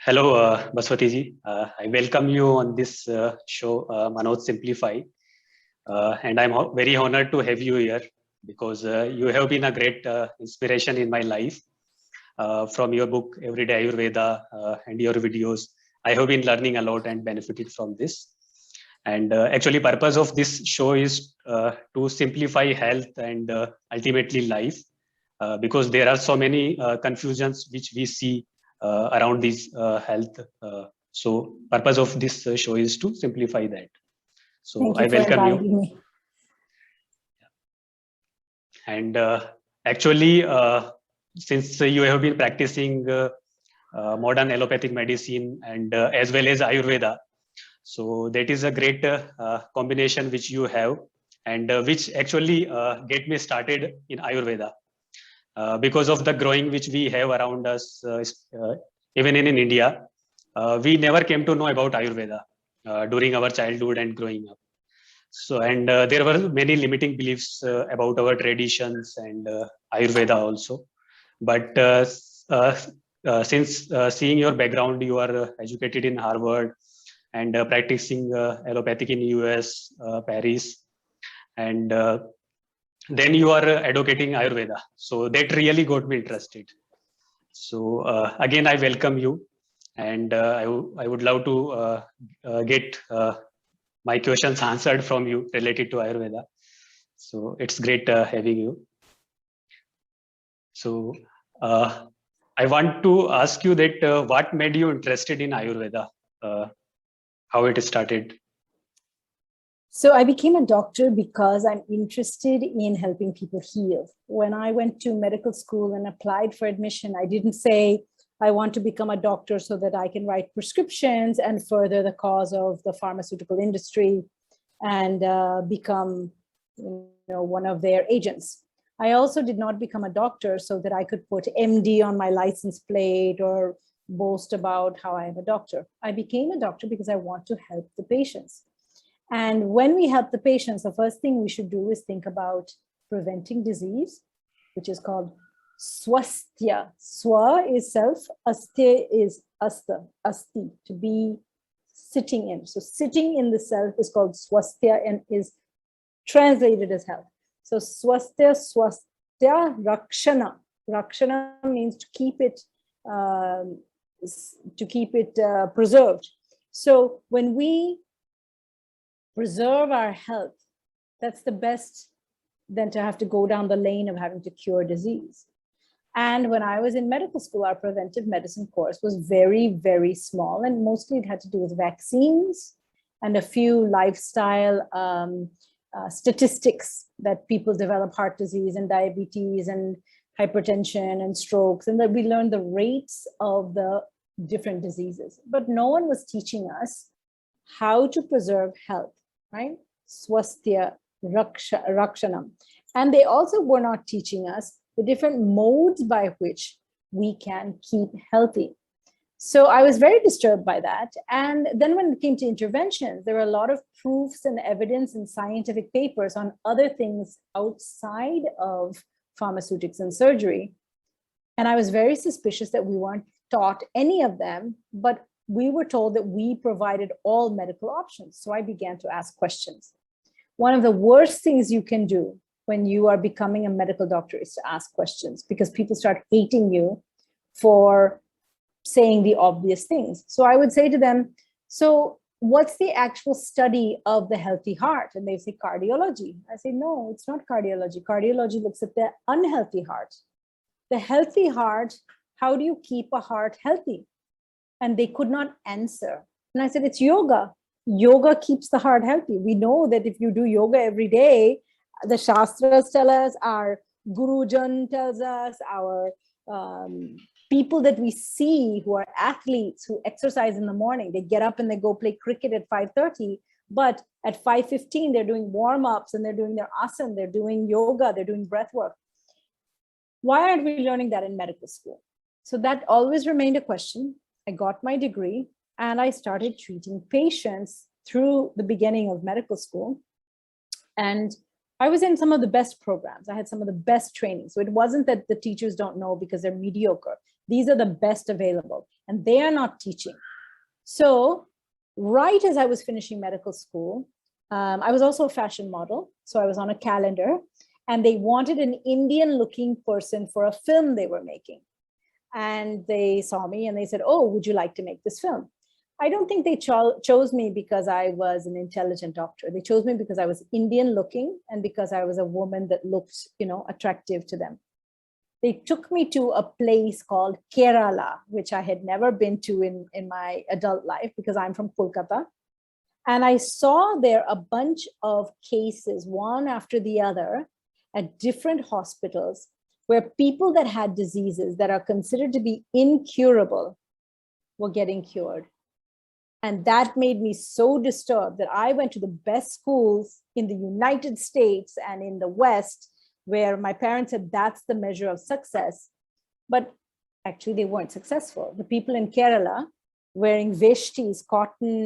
Hello, Bhaswati ji. I welcome you on this show, Manoj Simplify. And I'm very honored to have you here because you have been a great inspiration in my life. From your book, Everyday Ayurveda, and your videos, I have been learning a lot and benefited from this. And actually, purpose of this show is to simplify health and ultimately life, because there are so many confusions which we see around this health. So purpose of this show is to simplify that. So I welcome you. Me. And actually, since you have been practicing modern allopathic medicine and as well as Ayurveda, so that is a great combination which you have, and which actually get me started in Ayurveda. Because of the growing which we have around us, even in India, we never came to know about Ayurveda during our childhood and growing up. So, and there were many limiting beliefs about our traditions and Ayurveda also. But since seeing your background, you are educated in Harvard and practicing allopathic in US, Paris, and then you are advocating Ayurveda. So that really got me interested. So again, I welcome you, and I would love to get my questions answered from you related to Ayurveda. So it's great having you. So I want to ask you that what made you interested in Ayurveda? How it started? So I became a doctor because I'm interested in helping people heal. When I went to medical school and applied for admission, I didn't say I want to become a doctor so that I can write prescriptions and further the cause of the pharmaceutical industry and become one of their agents. I also did not become a doctor so that I could put MD on my license plate or boast about how I am a doctor. I became a doctor because I want to help the patients. And when we help the patients, the first thing we should do is think about preventing disease, which is called swasthya. Swa is self, astya is asta, asti, to be sitting in. So sitting in the self is called swasthya and is translated as health. So swasthya, rakshana. Rakshana means to keep it preserved. So when we preserve our health, that's the best than to have to go down the lane of having to cure disease. And when I was in medical school, our preventive medicine course was very, very small, and mostly it had to do with vaccines and a few lifestyle statistics that people develop heart disease and diabetes and hypertension and strokes, and that we learned the rates of the different diseases. But no one was teaching us how to preserve health, right? Swasthya, rakshanam. And they also were not teaching us the different modes by which we can keep healthy. So I was very disturbed by that. And then when it came to interventions, there were a lot of proofs and evidence and scientific papers on other things outside of pharmaceutics and surgery. And I was very suspicious that we weren't taught any of them, but we were told that we provided all medical options. So I began to ask questions. One of the worst things you can do when you are becoming a medical doctor is to ask questions, because people start hating you for saying the obvious things. So I would say to them, so what's the actual study of the healthy heart? And they say cardiology. I say, no, it's not cardiology. Cardiology looks at the unhealthy heart. The healthy heart, how do you keep a heart healthy? And they could not answer. And I said, it's yoga. Yoga keeps the heart healthy. We know that if you do yoga every day, the Shastras tell us, our Gurujan tells us, our people that we see who are athletes who exercise in the morning, they get up and they go play cricket at 5:30, but at 5:15, they're doing warm-ups and they're doing their asana, they're doing yoga, they're doing breath work. Why aren't we learning that in medical school? So that always remained a question. I got my degree and I started treating patients through the beginning of medical school. And I was in some of the best programs. I had some of the best training. So it wasn't that the teachers don't know because they're mediocre. These are the best available, and they are not teaching. So right as I was finishing medical school, I was also a fashion model. So I was on a calendar, and they wanted an Indian looking person for a film they were making. And they saw me and they said, oh, would you like to make this film? I don't think they chose me because I was an intelligent doctor. They chose me because I was Indian looking and because I was a woman that looked, attractive to them. They took me to a place called Kerala, which I had never been to in my adult life because I'm from Kolkata. And I saw there a bunch of cases, one after the other, at different hospitals where people that had diseases that are considered to be incurable were getting cured. And that made me so disturbed that I went to the best schools in the United States and in the West, where my parents said that's the measure of success. But actually they weren't successful. The people in Kerala wearing veshtis, cotton,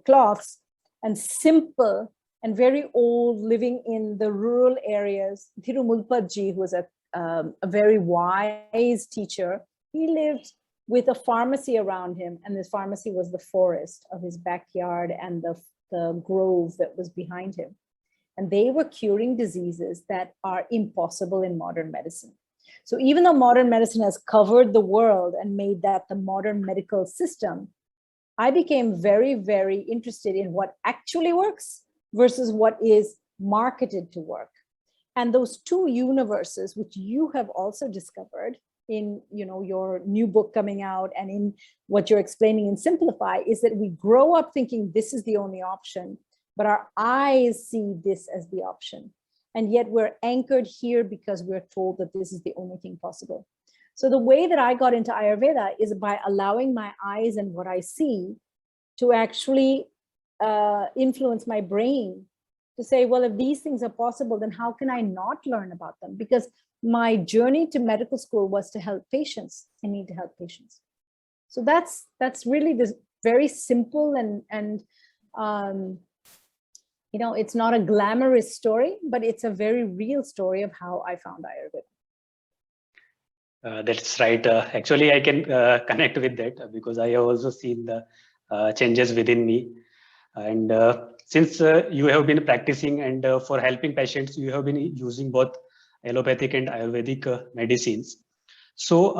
cloths, and simple and very old, living in the rural areas. Thirumulpadji, who was a very wise teacher, he lived with a pharmacy around him, and this pharmacy was the forest of his backyard and the grove that was behind him. And they were curing diseases that are impossible in modern medicine. So even though modern medicine has covered the world and made that the modern medical system, I became very, very interested in what actually works versus what is marketed to work. And those two universes, which you have also discovered in your new book coming out and in what you're explaining in Simplify, is that we grow up thinking this is the only option, but our eyes see this as the option. And yet we're anchored here because we're told that this is the only thing possible. So the way that I got into Ayurveda is by allowing my eyes and what I see to actually influence my brain to say, well, if these things are possible, then how can I not learn about them? Because my journey to medical school was to help patients. I need to help patients. So that's really this very simple and it's not a glamorous story, but it's a very real story of how I found Ayurveda. That's right. Actually, I can connect with that because I have also seen the changes within me. And since you have been practicing and for helping patients, you have been using both allopathic and Ayurvedic medicines. So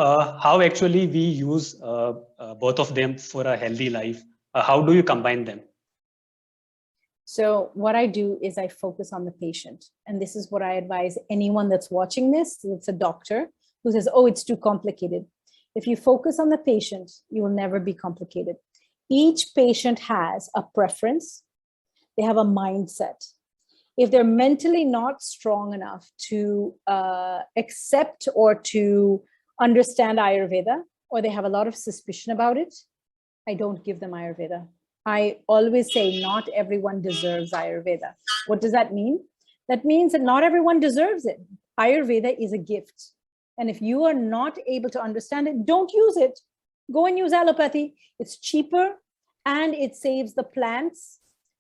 how actually we use both of them for a healthy life? How do you combine them? So what I do is I focus on the patient. And this is what I advise anyone that's watching this. It's a doctor who says, oh, it's too complicated. If you focus on the patient, you will never be complicated. Each patient has a preference. They have a mindset. If they're mentally not strong enough to accept or to understand Ayurveda, or they have a lot of suspicion about it, I don't give them Ayurveda. I always say not everyone deserves Ayurveda. What does that mean? That means that not everyone deserves it. Ayurveda is a gift. And if you are not able to understand it, don't use it. Go and use allopathy. It's cheaper and it saves the plants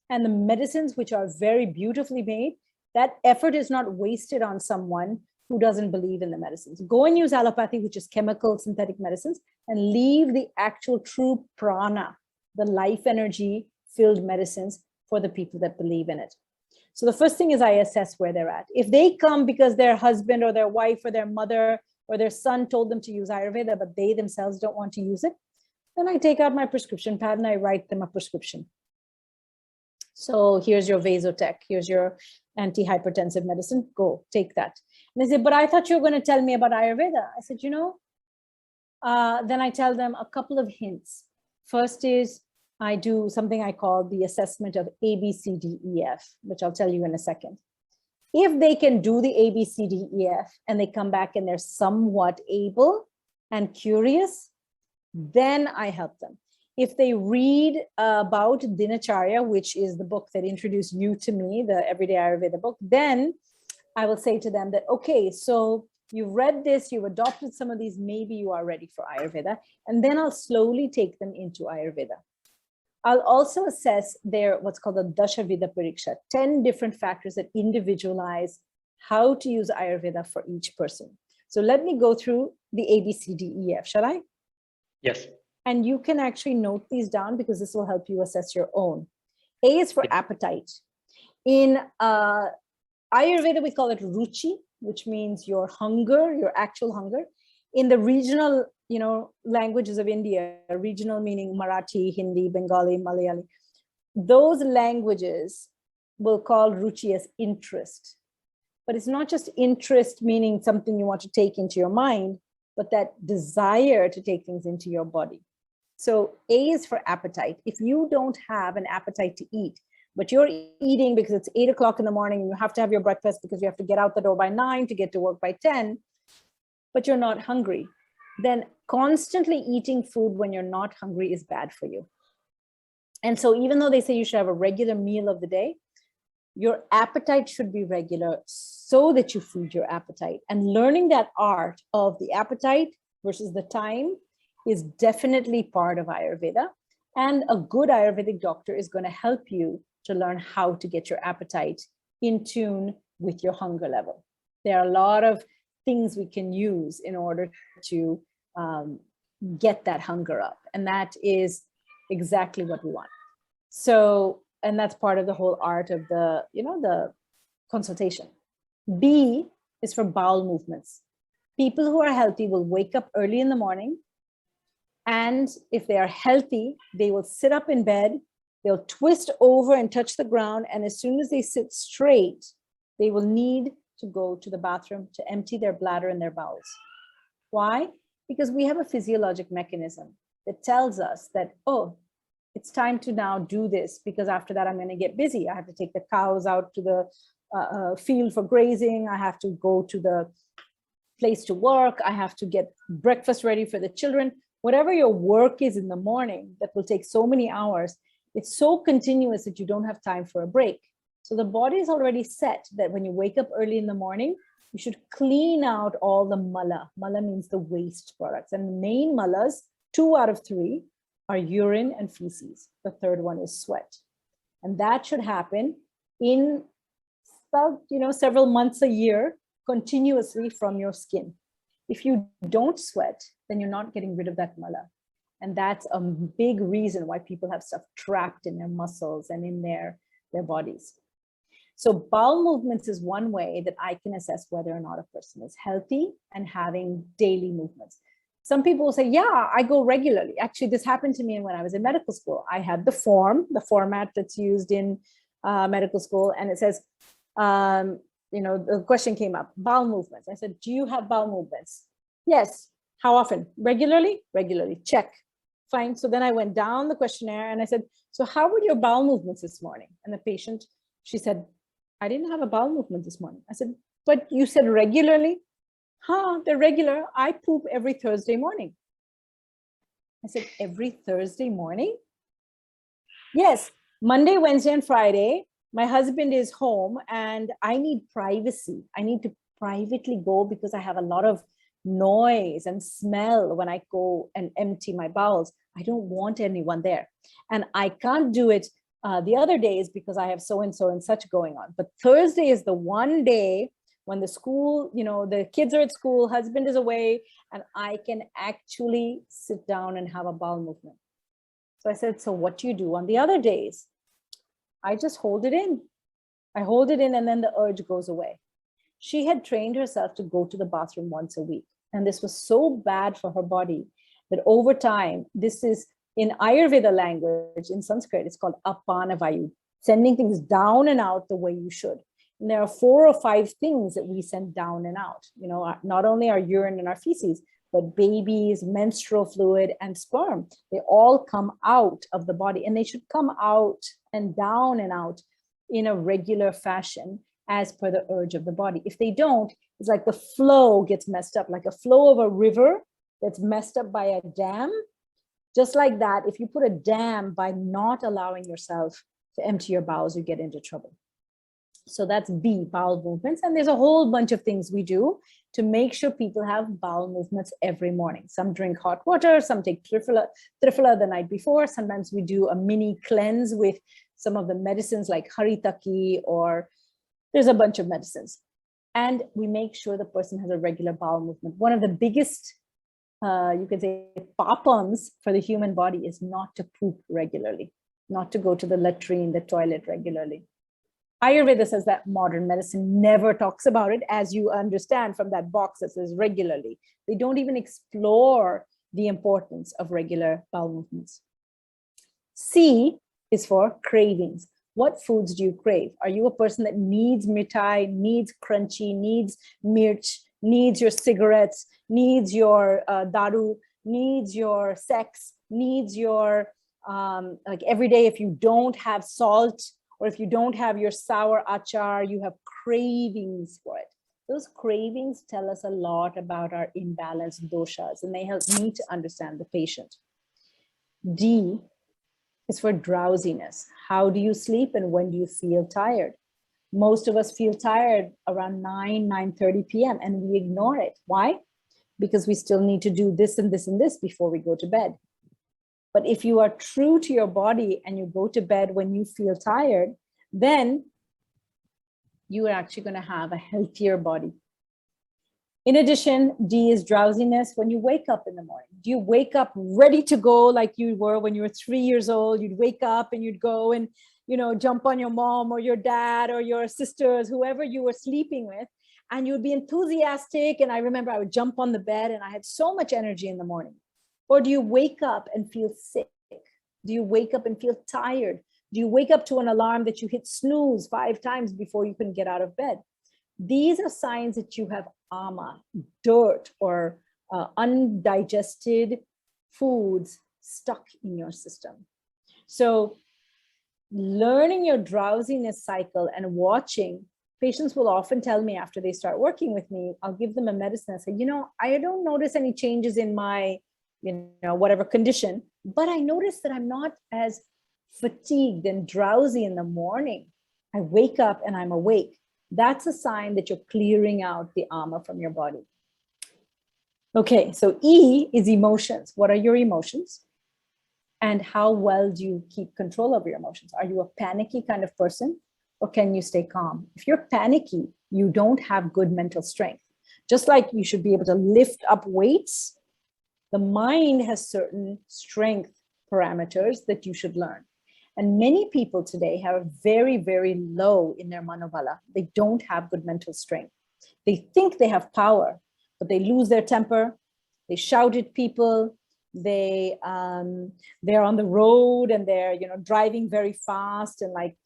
and the medicines, which are very beautifully made. That effort is not wasted on someone who doesn't believe in the medicines. Go and use allopathy, which is chemical synthetic medicines, and leave the actual true prana, the life energy filled medicines for the people that believe in it. So the first thing is I assess where they're at. If they come because their husband or their wife or their mother or their son told them to use Ayurveda, but they themselves don't want to use it, then I take out my prescription pad and I write them a prescription. So here's your Vasotec, here's your antihypertensive medicine, go take that. And they say, but I thought you were going to tell me about Ayurveda. I said, then I tell them a couple of hints. First is I do something I call the assessment of A, B, C, D, E, F, which I'll tell you in a second. If they can do the A, B, C, D, E, F, and they come back and they're somewhat able and curious, then I help them. If they read about Dinacharya, which is the book that introduced you to me, the Everyday Ayurveda book, then I will say to them that, okay, so you've read this, you've adopted some of these, maybe you are ready for Ayurveda. And then I'll slowly take them into Ayurveda. I'll also assess their what's called the Dashavida Pariksha, 10 different factors that individualize how to use Ayurveda for each person. So let me go through the A, B, C, D, E, F. Shall I? Yes. And you can actually note these down because this will help you assess your own. A is for appetite. In Ayurveda, we call it ruchi, which means your hunger, your actual hunger. In the regional, languages of India, regional meaning Marathi, Hindi, Bengali, Malayali, those languages will call ruchi as interest. But it's not just interest, meaning something you want to take into your mind, but that desire to take things into your body. So A is for appetite. If you don't have an appetite to eat, but you're eating because it's 8 o'clock in the morning and you have to have your breakfast because you have to get out the door by 9 to get to work by 10, but you're not hungry, then constantly eating food when you're not hungry is bad for you. And so even though they say you should have a regular meal of the day, your appetite should be regular so that you feed your appetite. And learning that art of the appetite versus the time is definitely part of Ayurveda. And a good Ayurvedic doctor is going to help you to learn how to get your appetite in tune with your hunger level. There are a lot of things we can use in order to get that hunger up. And that is exactly what we want. So, and that's part of the whole art of the, the consultation. B is for bowel movements. People who are healthy will wake up early in the morning. And if they are healthy, they will sit up in bed, they'll twist over and touch the ground. And as soon as they sit straight, they will need to go to the bathroom to empty their bladder and their bowels. Why? Because we have a physiologic mechanism that tells us that, oh, it's time to now do this because after that, I'm going to get busy. I have to take the cows out to the field for grazing. I have to go to the place to work. I have to get breakfast ready for the children. Whatever your work is in the morning that will take so many hours, it's so continuous that you don't have time for a break. So the body is already set that when you wake up early in the morning, you should clean out all the mala. Mala means the waste products. And the main malas, 2 out of 3, are urine and feces. The third one is sweat. And that should happen in about, several months a year continuously from your skin. If you don't sweat, then you're not getting rid of that mala. And that's a big reason why people have stuff trapped in their muscles and in their bodies. So bowel movements is one way that I can assess whether or not a person is healthy and having daily movements. Some people will say, yeah, I go regularly. Actually, this happened to me when I was in medical school. I had the format that's used in medical school. And it says, the question came up, bowel movements. I said, do you have bowel movements? Yes. How often? Regularly? Regularly. Check. Fine. So then I went down the questionnaire and I said, so how were your bowel movements this morning? And the patient, she said, I didn't have a bowel movement this morning. I said, but you said regularly? They're regular. I poop every Thursday morning. I said, every Thursday morning? Yes. Monday, Wednesday, and Friday, my husband is home and I need privacy. I need to privately go because I have a lot of noise and smell when I go and empty my bowels. I don't want anyone there. And I can't do it the other days because I have so-and-so and such going on. But Thursday is the one day when the school, the kids are at school, husband is away, and I can actually sit down and have a bowel movement. So I said, so what do you do on the other days? I just hold it in. I hold it in and then the urge goes away. She had trained herself to go to the bathroom once a week. And this was so bad for her body that over time, this is in Ayurveda language, in Sanskrit, it's called apanavayu, sending things down and out the way you should. And there are 4 or 5 things that we send down and out. Not only our urine and our feces, but babies, menstrual fluid, and sperm. They all come out of the body and they should come out and down and out in a regular fashion as per the urge of the body. If they don't, it's like the flow gets messed up, like a flow of a river that's messed up by a dam. Just like that, if you put a dam by not allowing yourself to empty your bowels, you get into trouble. So that's B, bowel movements. And there's a whole bunch of things we do to make sure people have bowel movements every morning. Some drink hot water, some take triphala the night before. Sometimes we do a mini cleanse with some of the medicines like haritaki, or there's a bunch of medicines. And we make sure the person has a regular bowel movement. One of the biggest you can say papams for the human body is not to poop regularly, not to go to the latrine, the toilet regularly. Ayurveda says that modern medicine never talks about it, as you understand from that box that says regularly. They don't even explore the importance of regular bowel movements. C is for cravings. What foods do you crave? Are you a person that needs mithai, needs crunchy, needs mirch, needs your cigarettes, needs your daru, needs your sex, needs your, like every day if you don't have salt, or if you don't have your sour achar, you have cravings for it. Those cravings tell us a lot about our imbalanced doshas, and they help me to understand the patient. D is for drowsiness. How do you sleep and when do you feel tired? Most of us feel tired around 9:30 p.m. and we ignore it. Why? Because we still need to do this and this and this before we go to bed. But if you are true to your body and you go to bed when you feel tired, then you are actually going to have a healthier body. In addition, D is drowsiness. When you wake up in the morning, do you wake up ready to go like you were when you were 3 years old? You'd wake up and you'd go and, jump on your mom or your dad or your sisters, whoever you were sleeping with, and you'd be enthusiastic. And I remember I would jump on the bed and I had so much energy in the morning. Or do you wake up and feel sick? Do you wake up and feel tired? Do you wake up to an alarm that you hit snooze 5 times before you can get out of bed? These are signs that you have ama, dirt, or undigested foods stuck in your system. So learning your drowsiness cycle and watching, patients will often tell me after they start working with me, I'll give them a medicine and say, I don't notice any changes in my, whatever condition, but I notice that I'm not as fatigued and drowsy in the morning. I wake up and I'm awake. That's a sign that you're clearing out the ama from your body. Okay, so E is emotions. What are your emotions? And how well do you keep control of your emotions? Are you a panicky kind of person, or can you stay calm? If you're panicky, you don't have good mental strength. Just like you should be able to lift up weights, the mind has certain strength parameters that you should learn. And many people today have very, very low in their manobala. They don't have good mental strength. They think they have power, but they lose their temper. They shout at people. They're on the road and they're driving very fast and like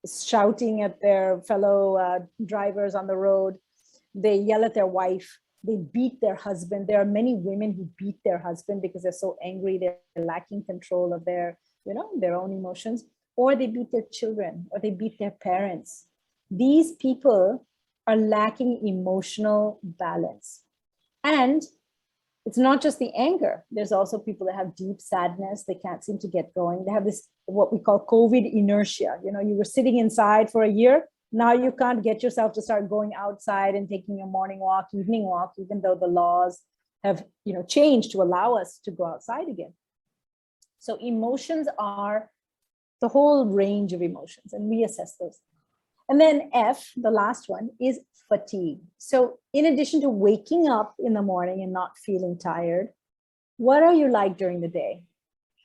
shouting at their fellow drivers on the road. They yell at their wife. They beat their husband. There are many women who beat their husband because they're so angry. They're lacking control of their own emotions, or they beat their children, or they beat their parents. These people are lacking emotional balance. And it's not just the anger. There's also people that have deep sadness. They can't seem to get going. They have this, what we call COVID inertia. You were sitting inside for a year. Now you can't get yourself to start going outside and taking your morning walk, evening walk, even though the laws have, changed to allow us to go outside again. So emotions are the whole range of emotions, and we assess those. And then F, the last one, is fatigue. So in addition to waking up in the morning and not feeling tired, what are you like during the day?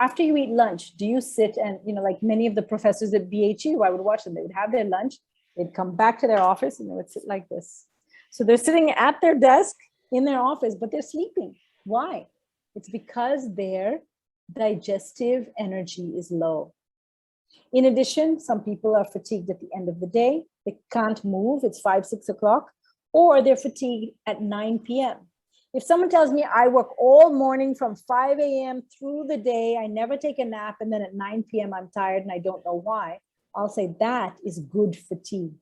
After you eat lunch, do you sit and, like many of the professors at BHU, I would watch them, they would have their lunch, they'd come back to their office and they would sit like this. So they're sitting at their desk in their office, but they're sleeping. Why? It's because their digestive energy is low. In addition, some people are fatigued at the end of the day. They can't move. It's 5, 6 o'clock, or they're fatigued at 9 p.m. If someone tells me I work all morning from 5 a.m. through the day, I never take a nap, and then at 9 p.m. I'm tired and I don't know why, I'll say that is good fatigue.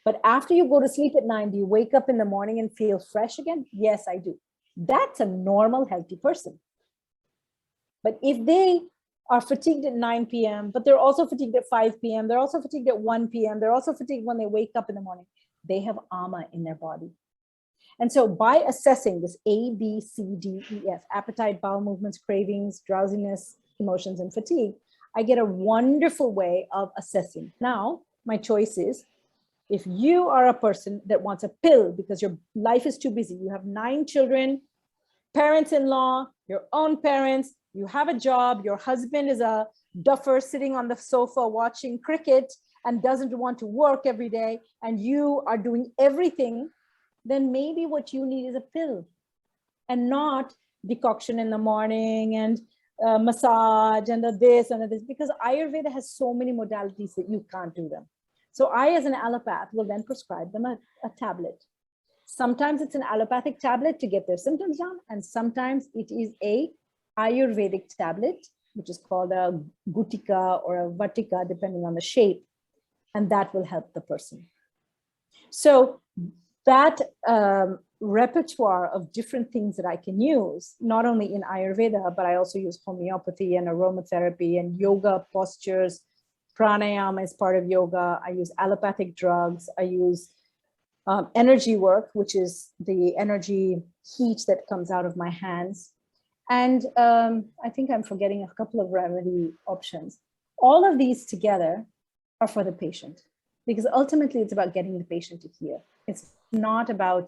But after you go to sleep at 9, do you wake up in the morning and feel fresh again? Yes, I do. That's a normal, healthy person. But if they are fatigued at 9 p.m., but they're also fatigued at 5 p.m., they're also fatigued at 1 p.m., they're also fatigued when they wake up in the morning, they have ama in their body. And so by assessing this A, B, C, D, E, F, appetite, bowel movements, cravings, drowsiness, emotions, and fatigue, I get a wonderful way of assessing. Now, my choice is, if you are a person that wants a pill because your life is too busy, you have 9 children, parents-in-law, your own parents, you have a job, your husband is a duffer sitting on the sofa watching cricket and doesn't want to work every day, and you are doing everything, then maybe what you need is a pill and not decoction in the morning and massage and this and this, because Ayurveda has so many modalities that you can't do them. So I, as an allopath, will then prescribe them a tablet. Sometimes it's an allopathic tablet to get their symptoms down, and sometimes it is a Ayurvedic tablet, which is called a gutika or a vatika, depending on the shape, and that will help the person. So that repertoire of different things that I can use, not only in Ayurveda, but I also use homeopathy and aromatherapy and yoga postures. Pranayama is part of yoga. I use allopathic drugs. I use energy work, which is the energy heat that comes out of my hands. And I think I'm forgetting a couple of remedy options. All of these together are for the patient, because ultimately it's about getting the patient to heal. It's not about,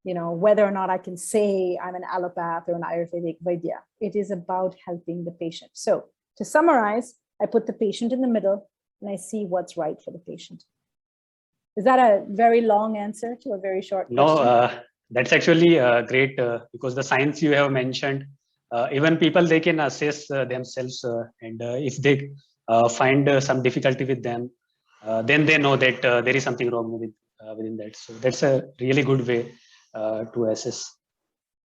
you know, whether or not I can say I'm an allopath or an Ayurvedic Vaidya. It is about helping the patient. So to summarize, I put the patient in the middle and I see what's right for the patient. Is that a very long answer to a very short question? No, that's actually great because the science you have mentioned, even people, they can assess themselves and if they find some difficulty with them, then they know that there is something wrong with within that. So that's a really good way to assess.